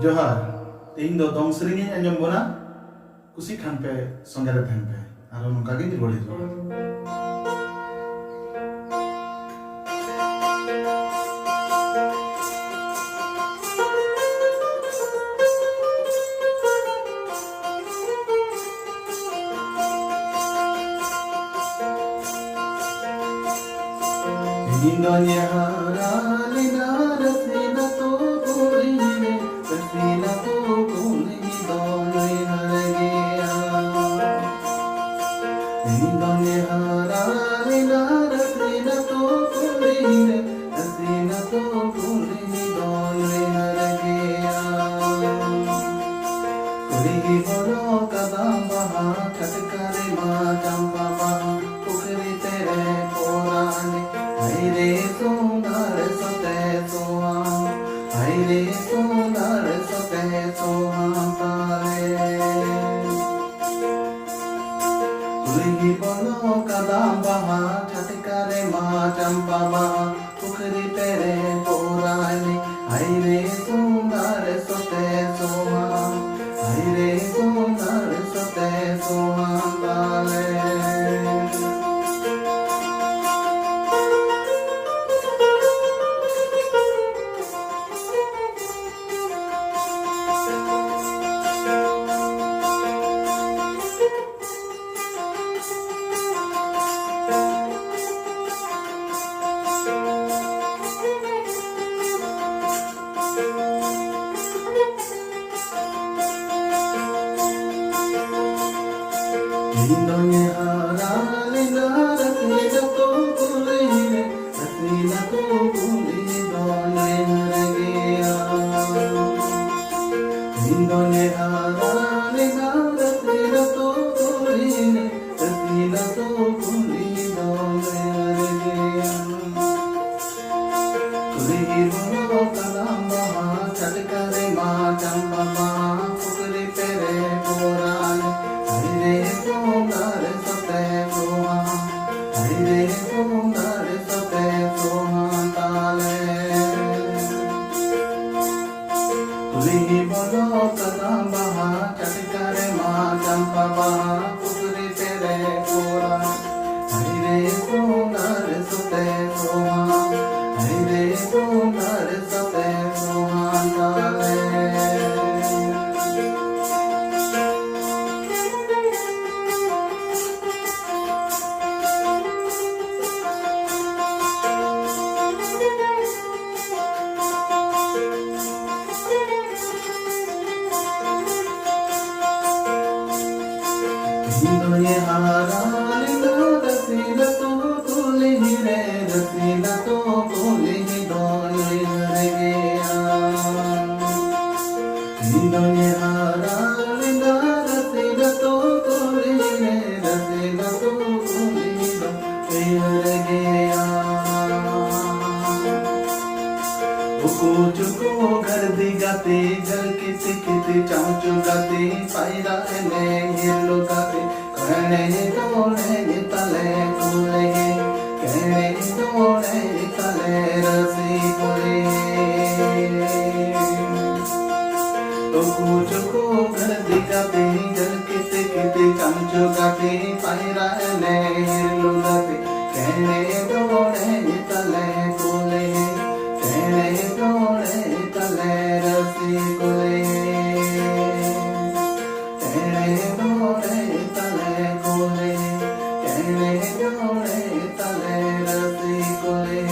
जोहार तेज दो दंग सेरेंग आंजम बना कुसी खान पे संगे रे तहन पे आरो नोंका गे रुवाड़ हिजुआ। Indonya haralina rasina to purine rasina to purine donai hargeya. Indonya haralina rasina to purine rasina to purine donai hargeya. Kuri bolo kadam baha khatkare ma champa baha pukri tere porane. Aire sundar sote soham, aire sundar sote soham pare. Kuri bolo kadam baha, chatkare ma champa baha, pukri tere porane. Aire sundar sote soham, aire sundar sote soham pare. Indonya haralina rasina to purine rasina to purine donai hargeya. Indonya haralina rasina to purine rasina to purine donai hargeya. Kuri bolo kadam baha chatkare ma champa baha pukri tere porane. Aire sundar sote soham, aire sundar sote soham tale. Kuri bolo kadam baha chatkare ma champa baha pukri tere porane. Aire sundar sote soham, aire sundar sote soham tale. Indonya haralina rasina to purine rasina to purine donai hargeya. Indonya haralina rasina to purine rasina to purine donai hargeya. उको चुको घर दी गाते घर किते किते चाँचो गाते पायरा ने हिरलो गाते कहने दोने तले कुले कहने दोने तले रसी कुले. उको चुको घर दी गाते घर किते किते चाँचो गाते पायरा ने हिरलो गाते कहने दोने तले कुले कहने दोने तले रसी कुले. कहने दोने तले कुले कहने दोने तले रसी कुले.